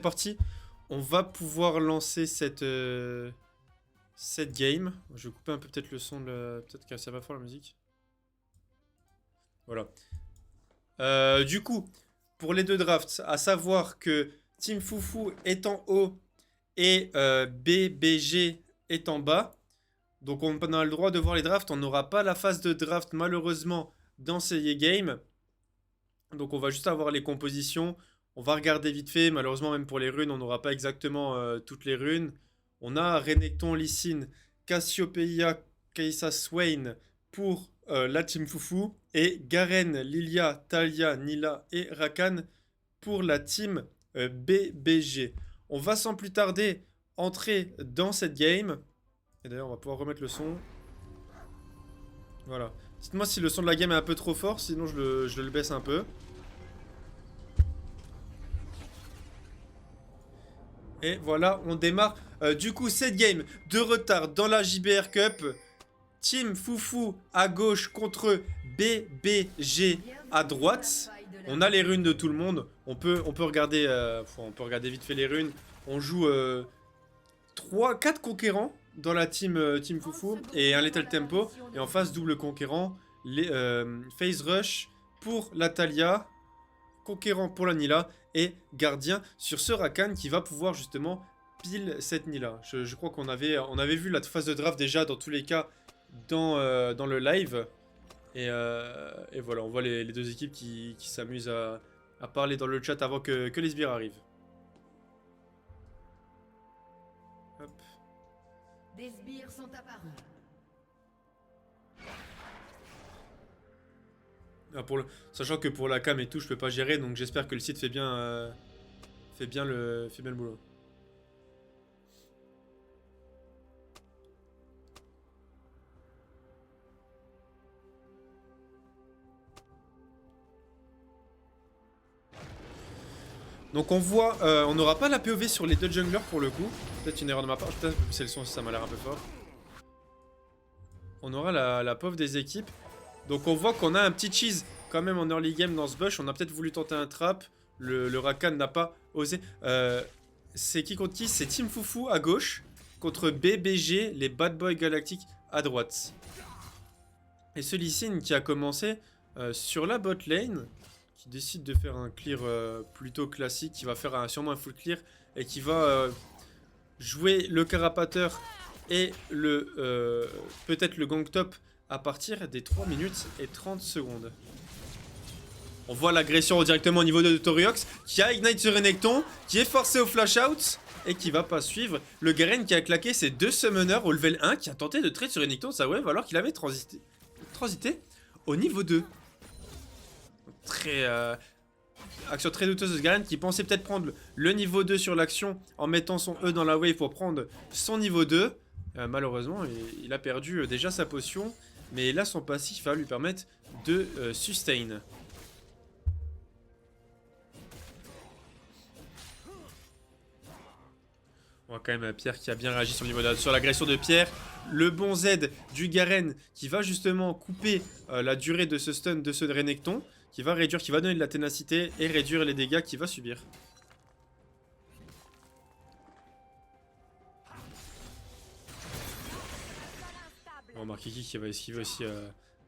parti, on va pouvoir lancer cette game. Je vais couper un peu peut-être le son, peut-être que ça va fort la musique. Voilà. Du coup, pour les deux drafts, à savoir que Team Foufou est en haut et BBG est en bas. Donc on a le droit de voir les drafts. On n'aura pas la phase de draft malheureusement dans ces games. Donc on va juste avoir les compositions. On va regarder vite fait. Malheureusement même pour les runes, on n'aura pas exactement toutes les runes. On a Renekton, Lee Sin, Cassiopeia, Kai'Sa, Swain pour la team Foufou. Et Garen, Lilia, Talia, Nila et Rakan pour la team BBG. On va sans plus tarder entrer dans cette game. Et d'ailleurs on va pouvoir remettre le son. Voilà. Dites-moi si le son de la game est un peu trop fort, sinon je le baisse un peu. Et voilà, on démarre. Du coup, cette game de retard dans la JBR Cup. Team Foufou à gauche contre BBG à droite. On a les runes de tout le monde. On peut regarder, vite fait les runes. On joue 4 conquérants dans la team Foufou et un Lethal Tempo. Et en face, double conquérant. Phase Rush pour la Talia. Conquérant pour la Nila et gardien sur ce Rakan qui va pouvoir justement pile cette Nila. Je crois qu'on avait vu la phase de draft déjà dans tous les cas dans le live. Et voilà, on voit les deux équipes qui s'amusent à parler dans le chat avant que les sbires arrivent. Hop. Des sbires sont apparus. Ah, sachant que pour la cam et tout, je peux pas gérer, donc j'espère que le site fait bien le boulot. Donc on voit, on n'aura pas la POV sur les deux junglers pour le coup. Peut-être une erreur de ma part, peut-être c'est le son, ça m'a l'air un peu fort. On aura la POV des équipes. Donc on voit qu'on a un petit cheese quand même en early game dans ce bush. On a peut-être voulu tenter un trap. Le Rakan n'a pas osé. C'est qui contre qui? C'est Team Foufou à gauche contre BBG, les Bad Boys Galactiques à droite. Et ce Lee Sin qui a commencé sur la bot lane, qui décide de faire un clear plutôt classique, qui va faire sûrement un full clear et qui va jouer le carapateur et peut-être le gang top à partir des 3 minutes et 30 secondes. On voit l'agression directement au niveau de Toriox qui a Ignite sur Renekton, qui est forcé au flash out et qui va pas suivre. Le Garen qui a claqué ses 2 summoners au level 1 qui a tenté de trade sur Renekton sa wave alors qu'il avait transité au niveau 2. Action très douteuse de ce Garen qui pensait peut-être prendre le niveau 2 sur l'action en mettant son E dans la wave pour prendre son niveau 2. Malheureusement, il a perdu déjà sa potion. Mais là, son passif va lui permettre de sustain. On voit quand même Pierre qui a bien réagi sur l'agression de Pierre. Le bon Z du Garen qui va justement couper la durée de ce stun de ce Renekton. Qui va donner de la ténacité et réduire les dégâts qu'il va subir. On remarque Kiki qui va esquiver aussi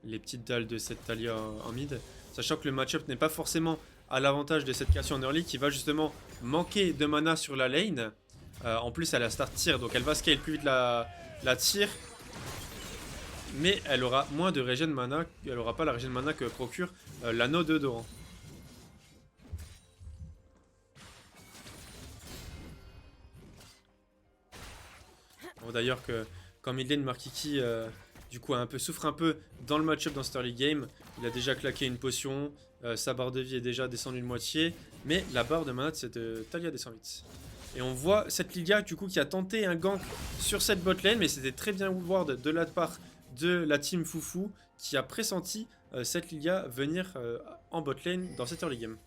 les petites dalles de cette Talia en mid. Sachant que le match-up n'est pas forcément à l'avantage de cette Cassie en early qui va justement manquer de mana sur la lane. En plus elle a start tier donc elle va scale plus vite la tier. Mais elle aura moins de régène mana, elle aura pas la régène mana que procure l'anneau de Doran. On voit d'ailleurs que quand mid lane Markiki du coup souffre un peu dans le match-up dans cette early game. Il a déjà claqué une potion, sa barre de vie est déjà descendue de moitié, mais la barre de mana de cette Talia descend vite. Et on voit cette Lilia du coup qui a tenté un gank sur cette bot lane, mais c'était très bien ward de la part de la team Foufou qui a pressenti cette Lilia venir en bot lane dans cette early game.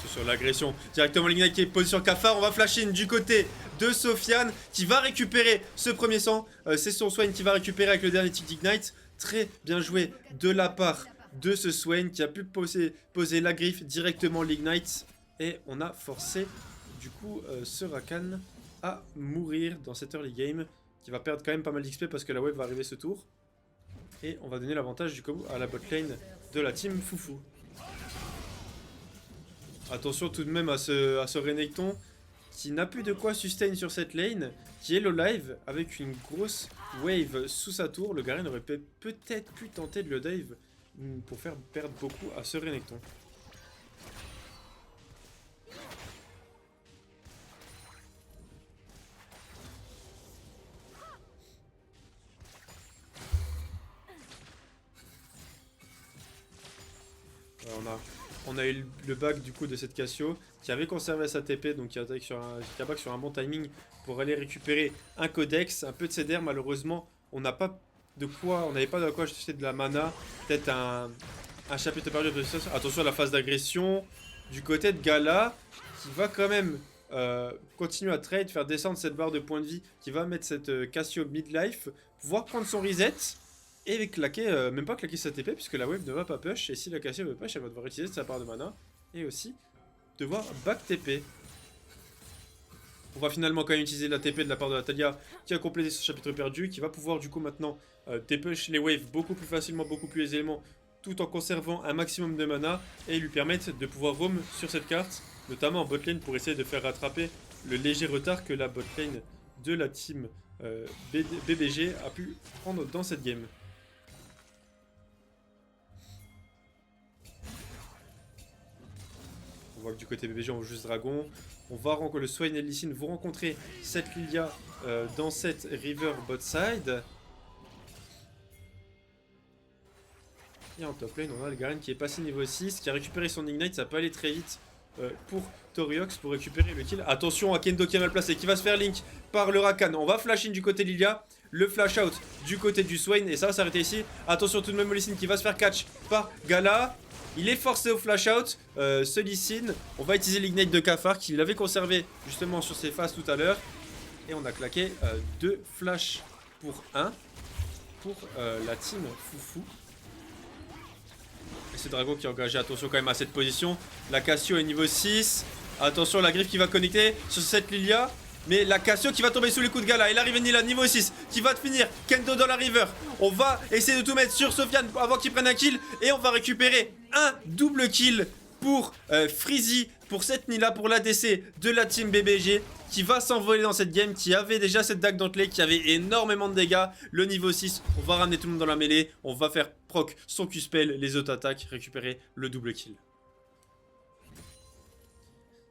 Sur l'agression, directement l'ignite qui est posé sur Cafard, on va flash in du côté de Sofiane qui va récupérer ce premier sang. C'est son Swain qui va récupérer avec le dernier tic d'ignite. Très bien joué de la part de ce Swain qui a pu poser la griffe directement l'ignite. Et on a forcé du coup ce Rakan à mourir dans cette early game. Qui va perdre quand même pas mal d'XP parce que la wave va arriver ce tour. Et on va donner l'avantage du coup à la botlane de la team Foufou. Attention tout de même à ce Renekton qui n'a plus de quoi sustain sur cette lane, qui est low live avec une grosse wave sous sa tour. Le Garen aurait peut-être pu tenter de le dive pour faire perdre beaucoup à ce Renekton. On a eu le back du coup de cette Cassio qui avait conservé sa TP, donc qui a back sur un bon timing pour aller récupérer un codex, un peu de CDR. Malheureusement, on n'avait pas de quoi acheter de la mana, peut-être un chapitre perdu de position. Attention à la phase d'agression du côté de Gala qui va quand même continuer à trade, faire descendre cette barre de points de vie, qui va mettre cette Cassio midlife, pouvoir prendre son reset. Et claquer, même pas claquer sa TP puisque la wave ne va pas push. Et si la Cassio veut push, elle va devoir utiliser sa part de mana. Et aussi devoir back TP. On va finalement quand même utiliser la TP de la part de Natalia qui a complété ce chapitre perdu. Qui va pouvoir du coup maintenant TP les waves beaucoup plus facilement, beaucoup plus aisément. Tout en conservant un maximum de mana. Et lui permettre de pouvoir roam sur cette carte. Notamment en botlane pour essayer de faire rattraper le léger retard que la botlane de la team BBG a pu prendre dans cette game. On voit que du côté BBG on joue juste dragon. On va rencontrer le Swain et Lee Sin vont rencontrer cette Lilia dans cette river bot side. Et en top lane on a le Garen qui est passé niveau 6, qui a récupéré son ignite. Ça peut aller très vite pour Toriox pour récupérer le kill. Attention à Kendo qui est mal placé, qui va se faire link par le Rakan. On va flash in du côté de Lilia. Le flash out du côté du Swain et ça va s'arrêter ici. Attention tout de même au Lee Sin qui va se faire catch par Gala. Il est forcé au flash out, ce Lee Sin. On va utiliser l'ignite de Cafard qu'il avait conservé justement sur ses phases tout à l'heure. Et on a claqué 2 flash pour 1 pour la team Foufou. Et c'est Drago qui est engagé, attention quand même à cette position. La Cassio est niveau 6. Attention la griffe qui va connecter sur cette Lilia. Mais la Cassio qui va tomber sous les coups de Gala. Et la Rivenilla niveau 6 qui va finir Kendo dans la river. On va essayer de tout mettre sur Sofiane avant qu'il prenne un kill. Et on va récupérer un double kill pour Freezy. Pour cette Nila, pour l'ADC de la team BBG. Qui va s'envoler dans cette game. Qui avait déjà cette dague dentelée. Qui avait énormément de dégâts. Le niveau 6. On va ramener tout le monde dans la mêlée. On va faire proc son Q-spell. Les auto-attaques. Récupérer le double kill.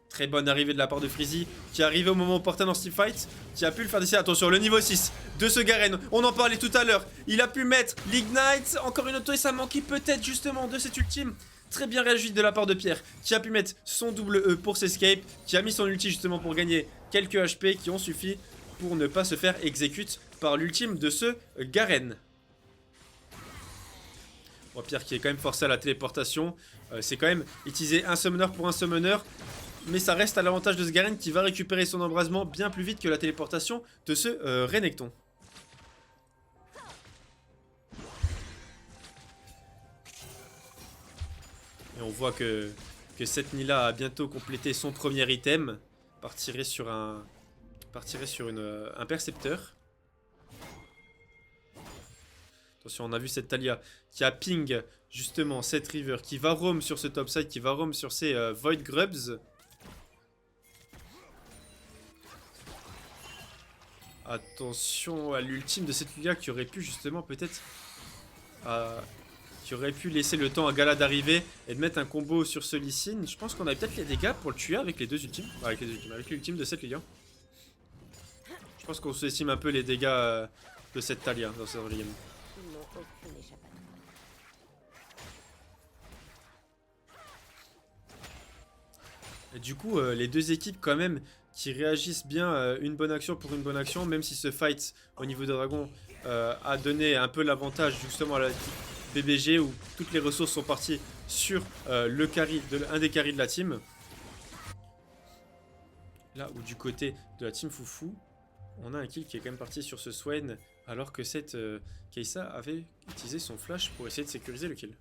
Très bonne arrivée de la part de Freezy qui est arrivé au moment opportun dans ce team fight, qui a pu le faire décider. Attention, le niveau 6 de ce Garen, on en parlait tout à l'heure. Il a pu mettre l'ignite, encore une auto et ça manquait peut-être justement de cet ultime. Très bien réagi de la part de Pierre qui a pu mettre son double E pour s'escape, qui a mis son ulti justement pour gagner quelques HP qui ont suffi pour ne pas se faire exécute par l'ultime de ce Garen. Bon, Pierre qui est quand même forcé à la téléportation, c'est quand même utiliser un summoner pour un summoner. Mais ça reste à l'avantage de ce Garen qui va récupérer son embrasement bien plus vite que la téléportation de ce Renekton. Et on voit que cette Nila a bientôt complété son premier item. Partirait sur un percepteur. Attention, on a vu cette Talia qui a ping justement cette river qui va roam sur ce topside, qui va roam sur ces Void Grubs. Attention à l'ultime de cette Lilia qui aurait pu justement peut-être qui aurait pu laisser le temps à Gala d'arriver et de mettre un combo sur ce Lee Sin. Je pense qu'on a peut-être les dégâts pour le tuer avec les deux ultimes. Avec l'ultime de cette Lilia. Je pense qu'on sous-estime un peu les dégâts de cette Talia dans cette game. Et du coup, les deux équipes quand même qui réagissent bien, une bonne action pour une bonne action, même si ce fight au niveau de Dragon a donné un peu l'avantage justement à la BBG où toutes les ressources sont parties sur un des carries de la team. Là où du côté de la team Foufou, on a un kill qui est quand même parti sur ce Swain, alors que cette Kai'Sa avait utilisé son flash pour essayer de sécuriser le kill.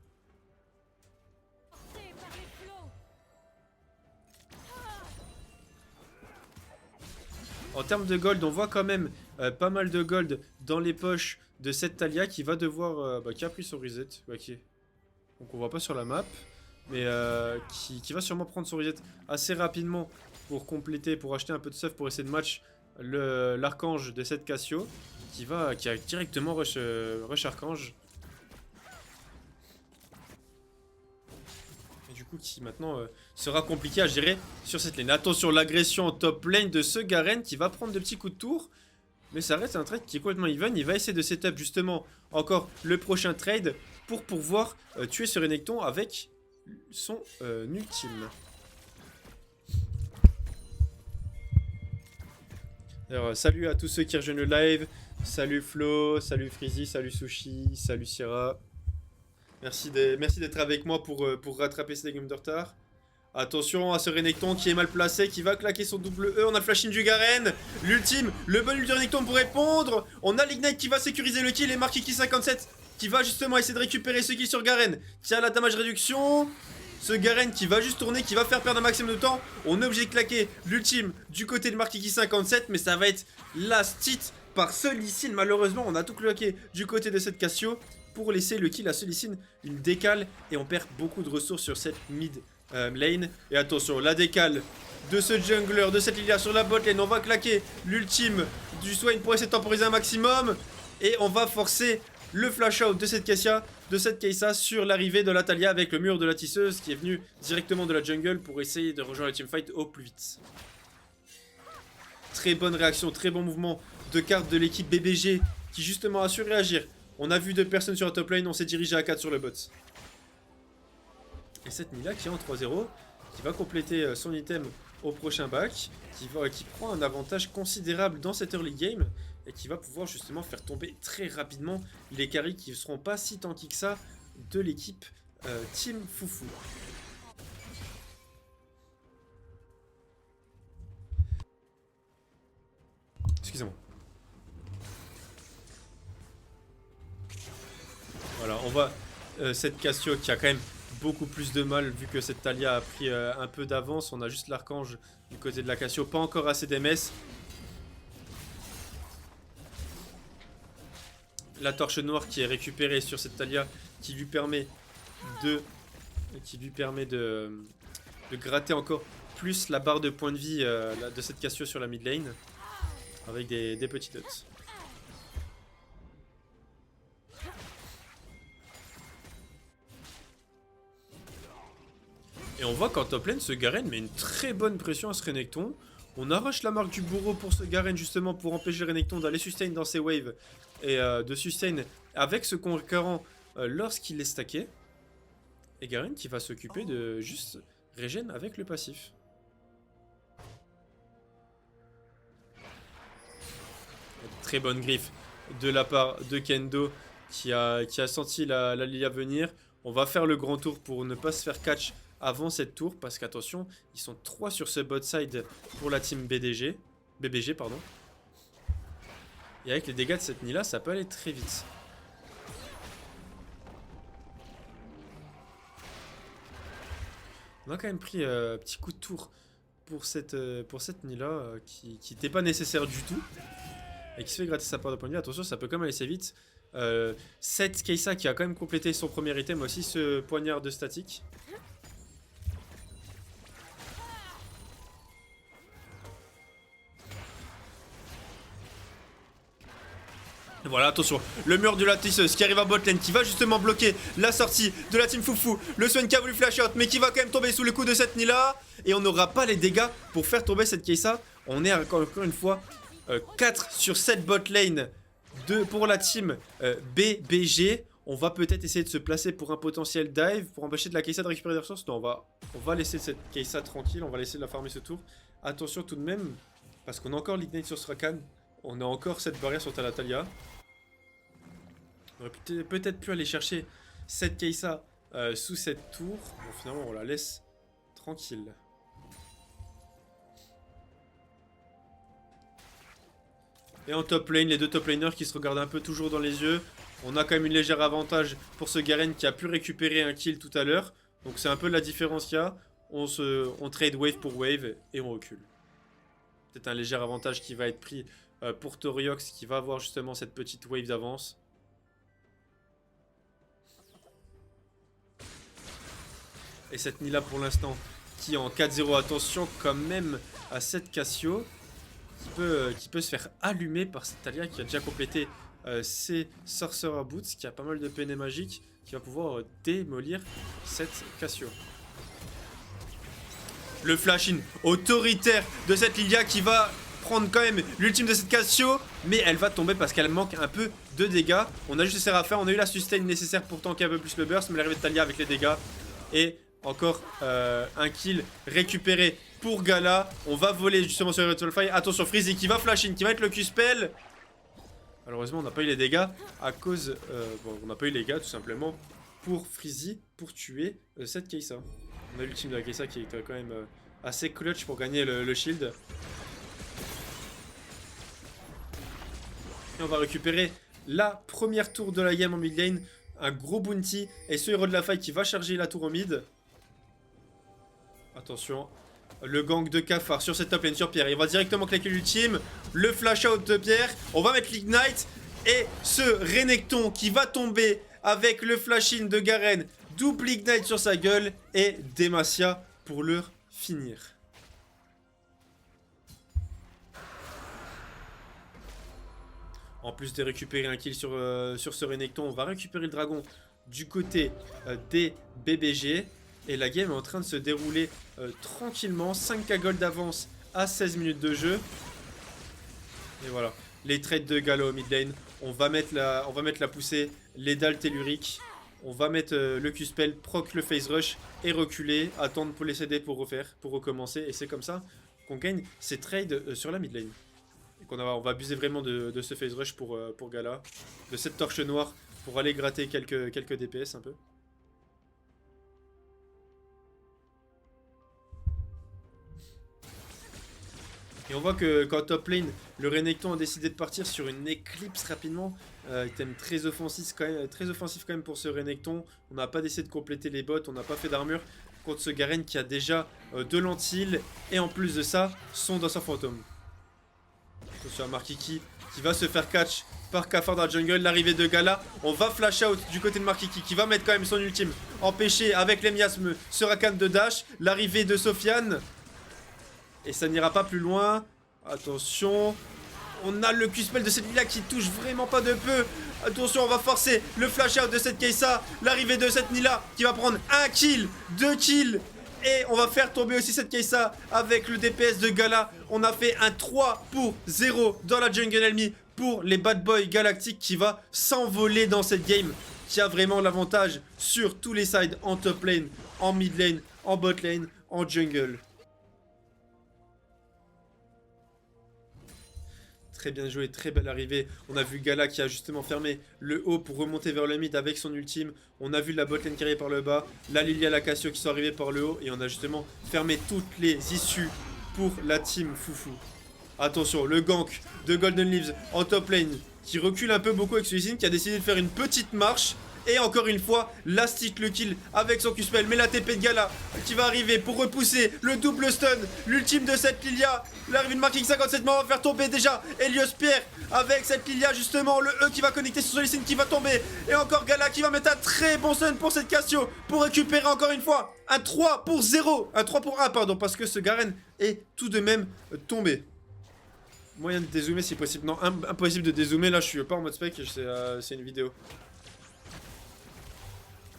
En termes de gold, on voit quand même pas mal de gold dans les poches de cette Talia qui va devoir... qui a pris son reset. Donc on voit pas sur la map. Mais qui va sûrement prendre son reset assez rapidement pour compléter, pour acheter un peu de stuff pour essayer de match l'archange de cette Cassio. Qui a directement rush archange. Et du coup qui maintenant sera compliqué à gérer sur cette lane. Attention, l'agression en top lane de ce Garen qui va prendre de petits coups de tour. Mais ça reste un trade qui est complètement even. Il va essayer de setup justement encore le prochain trade pour pouvoir tuer ce Renekton avec son ultime. Alors, salut à tous ceux qui rejoignent le live. Salut Flo, salut Freezy, salut Sushi, salut Sierra. Merci d'être avec moi pour rattraper ces games de retard. Attention à ce Renekton qui est mal placé, qui va claquer son double E. On a le flash in du Garen. L'ultime, le bon ult du Renekton pour répondre. On a l'Ignite qui va sécuriser le kill et Markiki 57 qui va justement essayer de récupérer ce kill sur Garen. Qui a la damage réduction. Ce Garen qui va juste tourner, qui va faire perdre un maximum de temps. On est obligé de claquer l'ultime du côté de Markiki 57, mais ça va être last hit par Solicine. Malheureusement, on a tout claqué du côté de cette Cassio pour laisser le kill à Solicine. Une décale et on perd beaucoup de ressources sur cette mid lane. Et attention, la décale de ce jungler, de cette Lilia sur la bot lane. On va claquer l'ultime du Swain pour essayer de temporiser un maximum. Et on va forcer le flash out de cette Kai'Sa sur l'arrivée de la Talia avec le mur de la tisseuse qui est venu directement de la jungle pour essayer de rejoindre le teamfight au plus vite. Très bonne réaction, très bon mouvement de carte de l'équipe BBG qui justement a su réagir. On a vu 2 personnes sur la top lane, on s'est dirigé à 4 sur le bot. Et cette Nila qui est en 3-0, qui va compléter son item au prochain back, qui prend un avantage considérable dans cette early game, et qui va pouvoir justement faire tomber très rapidement les carries qui ne seront pas si tanky que ça de l'équipe Team Foufou. Excusez-moi. Voilà, on va... cette Cassio qui a quand même beaucoup plus de mal vu que cette Talia a pris un peu d'avance. On a juste l'archange du côté de la Cassio, pas encore assez d'MS. La torche noire qui est récupérée sur cette Talia qui lui permet de gratter encore plus la barre de points de vie de cette Cassio sur la mid lane avec des petits dots. Et on voit qu'en top lane, ce Garen met une très bonne pression à ce Renekton. On arrache la marque du bourreau pour ce Garen justement pour empêcher Renekton d'aller sustain dans ses waves et de sustain avec ce concurrent lorsqu'il est stacké. Et Garen qui va s'occuper de juste régène avec le passif. Très bonne griffe de la part de Kendo qui a senti la Lilia venir. On va faire le grand tour pour ne pas se faire catch avant cette tour, parce qu'attention, ils sont 3 sur ce bot side pour la team BBG, pardon. Et avec les dégâts de cette Nila, ça peut aller très vite. On a quand même pris un petit coup de tour pour cette Nila qui n'était pas nécessaire du tout. Et qui se fait gratter sa part de point de vie. Attention, ça peut quand même aller assez vite. Cette Kai'Sa qui a quand même complété son premier item aussi, ce poignard de statique. Voilà, attention, le mur de la tisseuse qui arrive à botlane, qui va justement bloquer la sortie de la team Foufou. Le Swain qui a voulu flash out, mais qui va quand même tomber sous le coup de cette Nila. Et on n'aura pas les dégâts pour faire tomber cette Kai'Sa. On est encore une fois 4 sur 7 botlane pour la team BBG. On va peut-être essayer de se placer pour un potentiel dive, pour empêcher de la Kai'Sa de récupérer des ressources. Non, on va laisser cette Kai'Sa tranquille, on va laisser la farmer ce tour. Attention tout de même, parce qu'on a encore l'ignite sur Strakan. On a encore cette barrière sur Talatalia. On aurait peut-être pu aller chercher cette Kai'Sa sous cette tour. Bon, finalement, on la laisse tranquille. Et en top lane, les deux top laners qui se regardent un peu toujours dans les yeux. On a quand même une légère avantage pour ce Garen qui a pu récupérer un kill tout à l'heure. Donc c'est un peu la différence qu'il y a. On trade wave pour wave et on recule. Peut-être un léger avantage qui va être pris pour Toriox qui va avoir justement cette petite wave d'avance. Et cette Nilah pour l'instant qui est en 4-0. Attention quand même à cette Cassio qui peut se faire allumer par cette Taliyah qui a déjà complété ses Sorcerer Boots, qui a pas mal de PN magique, qui va pouvoir démolir cette Cassio. Le flash-in autoritaire de cette Lilia qui va prendre quand même l'ultime de cette Cassio, mais elle va tomber parce qu'elle manque un peu de dégâts. On a juste essayé à faire, on a eu la sustain nécessaire pour tanker un peu plus le burst, mais l'arrivée de Taliyah avec les dégâts et encore un kill récupéré pour Gala. On va voler justement sur Ritual Fire. Attention, Freezy qui va flash in, qui va être le Q-spell. Malheureusement, on n'a pas eu les dégâts à cause... bon, on n'a pas eu les dégâts tout simplement pour Freezy, pour tuer cette Kai'Sa. On a l'ultime de la Kai'Sa qui est quand même assez clutch pour gagner le shield. Et on va récupérer la première tour de la game en mid lane. Un gros bounty et ce héros de la faille qui va charger la tour au mid. Attention, le gang de Cafard sur cette top lane sur Pierre. Il va directement claquer l'ultime. Le flash out de Pierre. On va mettre l'ignite. Et ce Renekton qui va tomber avec le flash in de Garen. Double ignite sur sa gueule. Et Demacia pour le finir. En plus de récupérer un kill sur ce Renekton, on va récupérer le dragon du côté des BBG. Et la game est en train de se dérouler tranquillement. 5k gold d'avance à 16 minutes de jeu. Et voilà. Les trades de Gala au mid lane. On va mettre la poussée, les dalles telluriques. On va mettre le Q-spell, proc le phase rush et reculer. Attendre pour les CD pour recommencer. Et c'est comme ça qu'on gagne ces trades sur la mid lane. On va abuser vraiment de ce phase rush pour Gala. De cette torche noire pour aller gratter quelques DPS un peu. Et on voit que qu'en top lane, le Renekton a décidé de partir sur une éclipse rapidement. Item très offensif quand même pour ce Renekton. On n'a pas décidé de compléter les bots, on n'a pas fait d'armure contre ce Garen qui a déjà de l'anti-heal. Et en plus de ça, son danseur fantôme. Attention à Markiki qui va se faire catch par Cafard dans la jungle. L'arrivée de Gala, on va flash out du côté de Markiki qui va mettre quand même son ultime. Empêcher avec les miasmes ce Rakan de dash. L'arrivée de Sofiane. Et ça n'ira pas plus loin. Attention. On a le Q-spell de cette Lilia qui touche vraiment pas de peu. Attention, on va forcer le flash out de cette Kai'Sa. L'arrivée de cette Nilah qui va prendre 1 kill, 2 kills. Et on va faire tomber aussi cette Kai'Sa avec le DPS de Gala. On a fait un 3-0 dans la jungle ennemie pour les bad boys galactiques qui va s'envoler dans cette game. Qui a vraiment l'avantage sur tous les sides en top lane, en mid lane, en bot lane, en jungle. Très bien joué, très belle arrivée. On a vu Gala qui a justement fermé le haut pour remonter vers le mid avec son ultime. On a vu la botlane carrée par le bas. La Lilia et la Cassio qui sont arrivées par le haut. Et on a justement fermé toutes les issues pour la team Foufou. Attention, le gank de Golden Leaves en top lane qui recule un peu beaucoup avec Suicide qui a décidé de faire une petite marche. Et encore une fois, Lastic le kill avec son Q-spell. Mais la TP de Gala qui va arriver pour repousser le double stun. L'ultime de cette Lilia. L'arrivée de Marking 57 mais on va faire tomber déjà Helios Pierre avec cette Lilia justement. Le E qui va connecter sur Solicine qui va tomber. Et encore Gala qui va mettre un très bon stun pour cette Cassio. Pour récupérer encore une fois un 3-0. Un 3-1 pardon, parce que ce Garen est tout de même tombé. Moyen de dézoomer si possible. Non, impossible de dézoomer. Là je suis pas en mode spec, c'est une vidéo.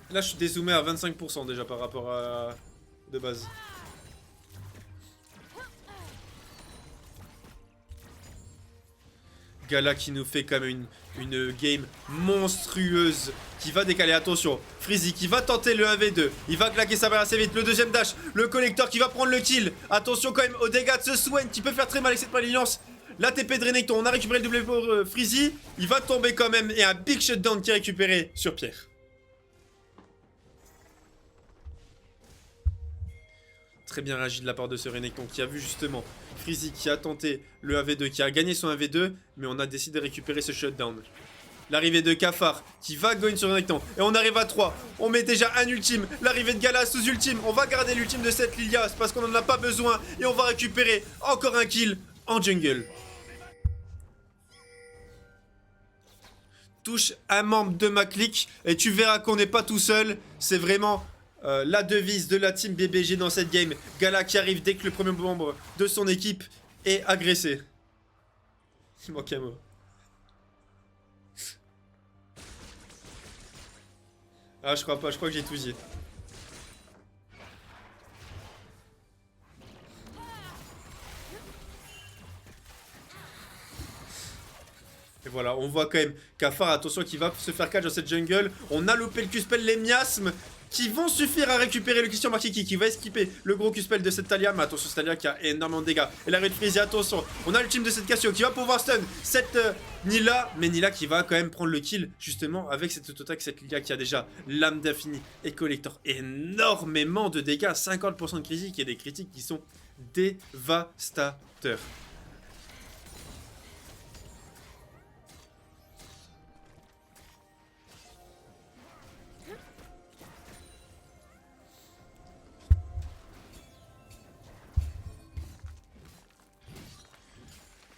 Là je suis dézoomé à 25% déjà par rapport à de base. Gala qui nous fait quand même une game monstrueuse qui va décaler. Attention, Freezy qui va tenter le 1v2. Il va claquer sa barre assez vite. Le deuxième dash, le collector qui va prendre le kill. Attention quand même aux dégâts de ce Swain qui peut faire très mal avec cette malignance. La TP de Renekton, on a récupéré le double pour Freezy. Il va tomber quand même et un big shutdown qui est récupéré sur Pierre. Très bien réagi de la part de ce Renekton qui a vu justement Freezy qui a tenté le 1v2, qui a gagné son 1v2, mais on a décidé de récupérer ce shutdown. L'arrivée de Cafard qui va go in sur Renekton. Et on arrive à 3. On met déjà un ultime. L'arrivée de Gala sous ultime. On va garder l'ultime de cette Lilia parce qu'on n'en a pas besoin. Et on va récupérer encore un kill en jungle. Touche un membre de ma clique et tu verras qu'on n'est pas tout seul. C'est vraiment la devise de la team BBG dans cette game. Gala qui arrive dès que le premier membre de son équipe est agressé. Il manque un mot. Ah, je crois pas, je crois que j'ai tout dit. Et voilà, on voit quand même Cafard, attention, qui va se faire catch dans cette jungle. On a loupé le Q-spell, les miasmes qui vont suffire à récupérer le Christian Markiki qui va esquiper le gros Q-spell de cette Talia. Mais attention, cette Talia qui a énormément de dégâts. Et l'arrêt de Freezy, attention, on a le team de cette Cassio qui va pouvoir stun cette Nila. Mais Nila qui va quand même prendre le kill justement avec cette auto-attaque, cette Lilia qui a déjà l'âme d'infini et collector énormément de dégâts. 50% de critique et des critiques qui sont dévastateurs.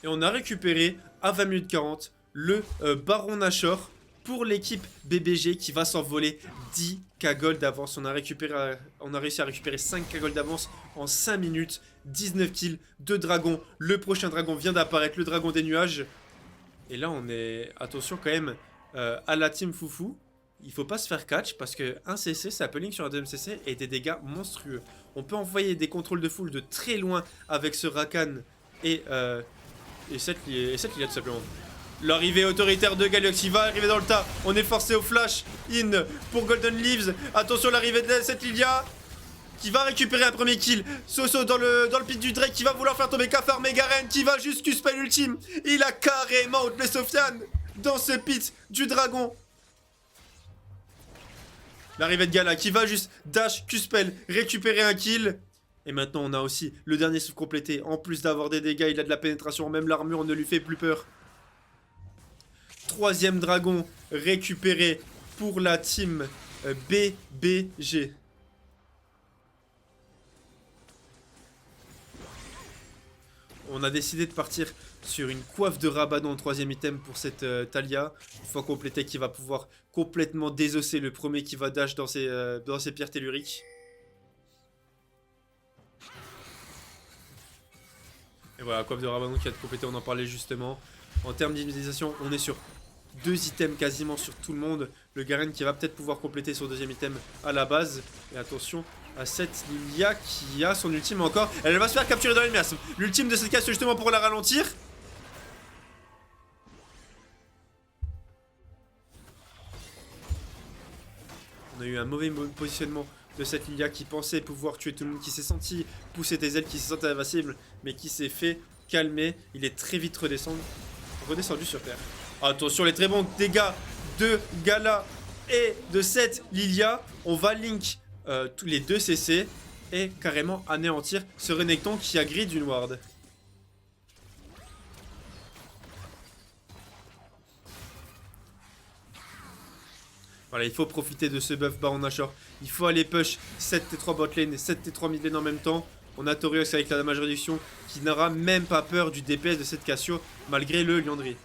Et on a récupéré à 20 minutes 40 le Baron Nashor pour l'équipe BBG qui va s'envoler 10k gold d'avance. On a réussi à récupérer 5k gold d'avance en 5 minutes. 19 kills, 2 dragons. Le prochain dragon vient d'apparaître, le dragon des nuages. Et là on est, attention quand même, à la team Foufou. Il faut pas se faire catch parce que un CC, ça peut link sur un deuxième CC et des dégâts monstrueux. On peut envoyer des contrôles de foule de très loin avec ce Rakan et cette Lilia tout simplement. L'arrivée autoritaire de Galiox qui va arriver dans le tas. On est forcé au flash in pour Golden Leaves. Attention, l'arrivée de cette Lilia qui va récupérer un premier kill. Soso dans le pit du Drake qui va vouloir faire tomber Cafard. Megaren qui va juste Q-spell ultime. Il a carrément outplay Sofiane dans ce pit du dragon. L'arrivée de Gala qui va juste dash Q-spell récupérer un kill. Et maintenant on a aussi le dernier souffle complété. En plus d'avoir des dégâts, il a de la pénétration. Même l'armure ne lui fait plus peur. Troisième dragon récupéré pour la team BBG. On a décidé de partir sur une coiffe de Rabadon en troisième item pour cette Talia. Une fois complétée qui va pouvoir complètement désosser le premier qui va dash dans ses pierres telluriques. Et voilà, coiffe de Rabadon qui a été complétée, on en parlait justement. En termes d'utilisation, on est sur 2 items quasiment sur tout le monde. Le Garen qui va peut-être pouvoir compléter son deuxième item à la base. Et attention à cette Lilia qui a son ultime encore. Elle va se faire capturer dans les miasmes. L'ultime de cette casse justement pour la ralentir. On a eu un mauvais positionnement de cette Lilia qui pensait pouvoir tuer tout le monde, qui s'est senti pousser des ailes, qui s'est senti invincible, mais qui s'est fait calmer. Il est très vite redescendu sur terre. Attention, les très bons dégâts de Gala et de cette Lilia. On va link tous les deux CC et carrément anéantir ce Renekton qui a grid d'une ward. Voilà, il faut profiter de ce buff Baron Nashor. Il faut aller push 7 T3 bot lane et 7 T3 mid lane en même temps. On a Torios avec la damage réduction qui n'aura même pas peur du DPS de cette Cassio malgré le Liandry.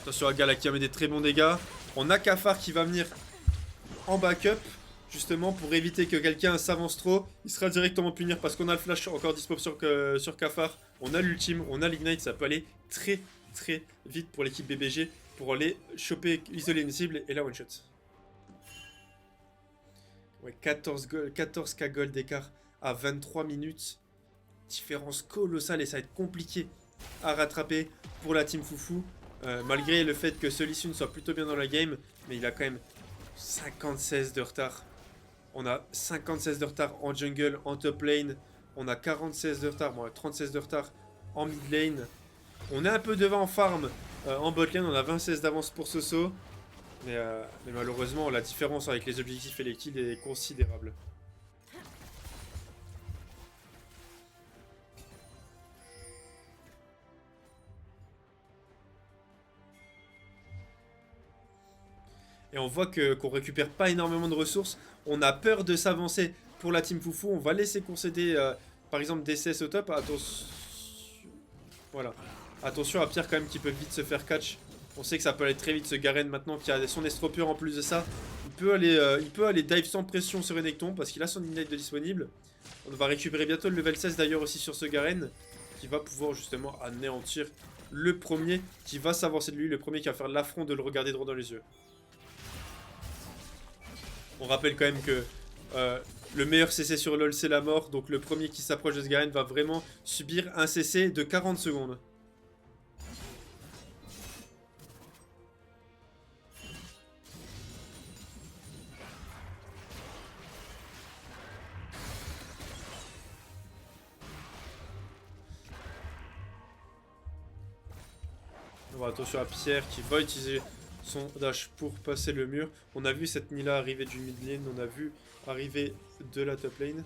Attention à Gala qui a mis des très bons dégâts. On a Cafard qui va venir en backup justement pour éviter que quelqu'un s'avance trop. Il sera directement punir parce qu'on a le flash encore dispo sur Cafard. On a l'ultime, on a l'ignite, ça peut aller très très vite pour l'équipe BBG pour aller choper, isoler une cible et la one shot. Ouais, 14k gold d'écart à 23 minutes. Différence colossale et ça va être compliqué à rattraper pour la team Foufou. Malgré le fait que ce Lee Sin soit plutôt bien dans la game, mais il a quand même 56 de retard. On a 56 de retard en jungle, en top lane. On a 46 de retard, bon, 36 de retard en mid lane. On est un peu devant en farm en bot lane, on a 26 d'avance pour Soso. Mais malheureusement, la différence avec les objectifs et les kills est considérable. Et on voit qu'on récupère pas énormément de ressources. On a peur de s'avancer pour la team Foufou. On va laisser concéder par exemple des CS au top. Attention. Voilà. Attention à Pierre quand même qui peut vite se faire catch. On sait que ça peut aller très vite ce Garen maintenant qui a son estropure en plus de ça. Il peut aller dive sans pression sur Renekton parce qu'il a son ignite de disponible. On va récupérer bientôt le level 16 d'ailleurs aussi sur ce Garen qui va pouvoir justement anéantir le premier qui va s'avancer de lui, le premier qui va faire l'affront de le regarder droit dans les yeux. On rappelle quand même que le meilleur CC sur LoL c'est la mort, donc le premier qui s'approche de ce Garen va vraiment subir un CC de 40 secondes. Bon, attention à Pierre qui va utiliser son dash pour passer le mur. On a vu cette Nila arriver du mid lane, on a vu arriver de la top lane.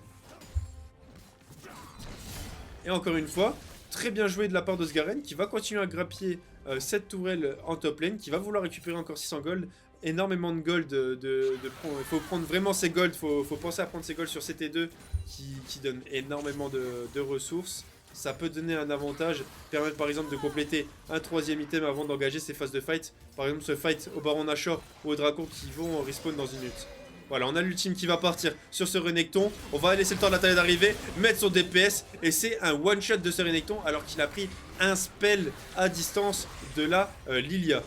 Et encore une fois, très bien joué de la part de Sgaren qui va continuer à grappiller cette tourelle en top lane, qui va vouloir récupérer encore 600 gold. Énormément de gold, il faut prendre vraiment ses gold, faut penser à prendre ses gold sur CT2 qui donne énormément de ressources. Ça peut donner un avantage, permettre par exemple de compléter un troisième item avant d'engager ces phases de fight. Par exemple ce fight au Baron Nashor ou au Dragon qui vont respawn dans une minute. Voilà, on a l'ultime qui va partir sur ce Renekton. On va laisser le temps de la taille d'arriver, mettre son DPS. Et c'est un one shot de ce Renekton alors qu'il a pris un spell à distance de la Lilia.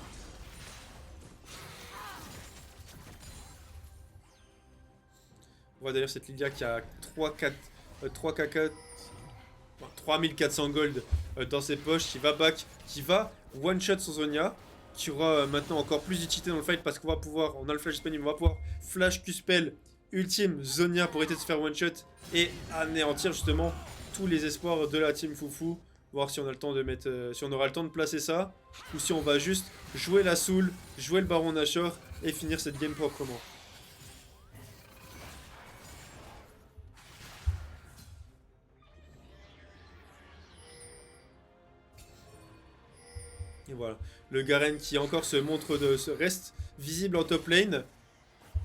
On voit d'ailleurs cette Lilia qui a 3400 gold dans ses poches, qui va back, qui va one shot son Zonia, qui aura maintenant encore plus d'utilité dans le fight parce qu'on va pouvoir, on a le flash disponible, on va pouvoir flash Q-spell ultime Zonia pour éviter de se faire one shot et anéantir justement tous les espoirs de la team Foufou. Voir si on a le temps de mettre, si on aura le temps de placer ça, ou si on va juste jouer la Soul, jouer le Baron Nashor et finir cette game proprement. Et voilà, le Garen qui encore reste visible en top lane.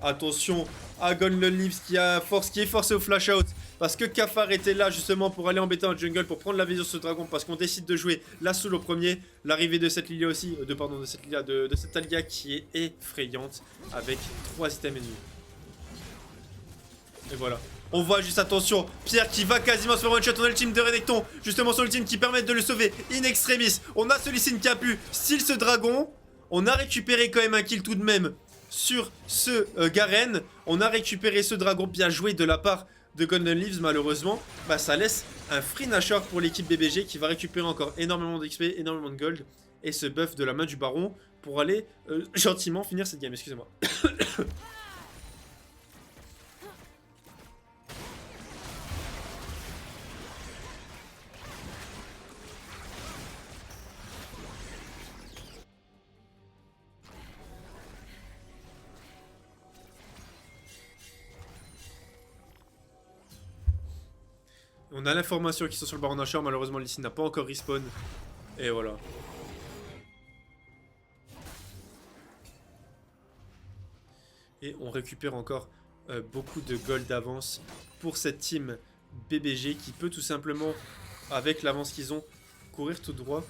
Attention à Gonlunlips qui est forcé au flash out. Parce que Cafard était là justement pour aller embêter en jungle, pour prendre la vision sur ce dragon. Parce qu'on décide de jouer la Soul au premier. L'arrivée de cette Lilia aussi, de cette Talia qui est effrayante. Avec 3 items ennemis. Et voilà. On voit juste, attention, Pierre qui va quasiment se faire one shot. On a l'ultime de Renekton, justement son ultime qui permet de le sauver in extremis. On a ce Lee Sin qui a pu steal ce dragon. On a récupéré quand même un kill tout de même sur ce Garen. On a récupéré ce dragon, bien joué de la part de Golden Leaves. Malheureusement, bah, ça laisse un free Nashor pour l'équipe BBG qui va récupérer encore énormément d'XP, énormément de gold. Et ce buff de la main du baron pour aller gentiment finir cette game, excusez-moi. On a l'information qui sont sur le Baron Nashor, malheureusement Lee Sin n'a pas encore respawn. Et voilà. Et on récupère encore beaucoup de gold d'avance pour cette team BBG qui peut tout simplement, avec l'avance qu'ils ont, courir tout droit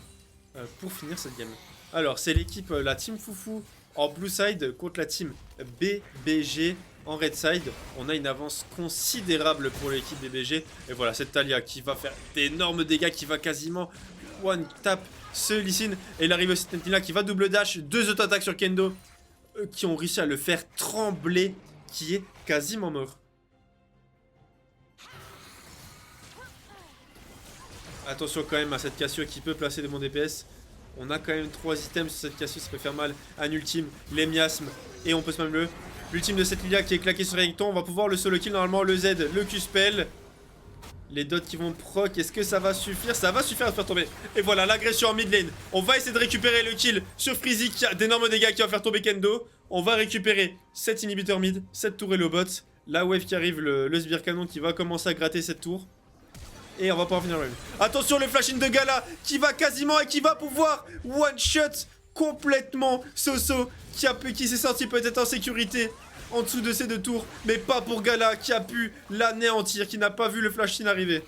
pour finir cette game. Alors c'est l'équipe, la team Foufou en blue side contre la team BBG en red side. On a une avance considérable pour l'équipe BBG. Et voilà, cette Talia qui va faire d'énormes dégâts, qui va quasiment one tap ce Lee Sin. Et l'arrivée aussi de Talia qui va double dash, 2 auto-attaques sur Kendo qui ont réussi à le faire trembler, qui est quasiment mort. Attention quand même à cette Cassio qui peut placer de mon DPS. On a quand même 3 items sur cette Cassio, ça peut faire mal. Un ultime, les miasmes, et on peut se même l'ultime de cette Lilia qui est claqué sur Renekton. On va pouvoir le solo kill normalement, le Z, le Q-spell. Les dots qui vont proc, est-ce que ça va suffire? Ça va suffire à faire tomber. Et voilà, l'agression en mid lane. On va essayer de récupérer le kill sur Freezy qui a d'énormes dégâts qui va faire tomber Kendo. On va récupérer cet inhibiteur mid, cette tour et le bot. La wave qui arrive, le sbire canon qui va commencer à gratter cette tour. Et on va pouvoir finir le wave. Attention le flash in de Gala qui va quasiment et qui va pouvoir one shot complètement Soso qui s'est sorti peut-être en sécurité en dessous de ces deux tours, mais pas pour Gala qui a pu l'anéantir, qui n'a pas vu le flash in arriver.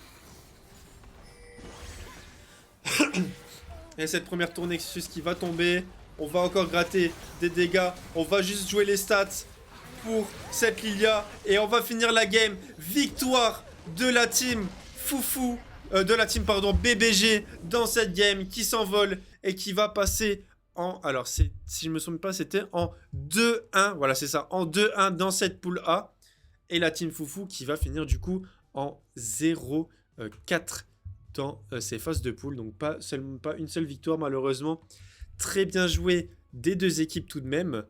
Et cette première tour Nexus qui va tomber. On va encore gratter des dégâts. On va juste jouer les stats pour cette Lilia. Et on va finir la game. Victoire de la team Foufou. De la team, pardon, BBG dans cette game qui s'envole et qui va passer en... Alors, si je me souviens pas, c'était en 2-1. Voilà, c'est ça. En 2-1 dans cette poule A. Et la team Foufou qui va finir du coup en 0-4 dans ces phases de poule. Donc pas une seule victoire malheureusement. Très bien joué des deux équipes tout de même.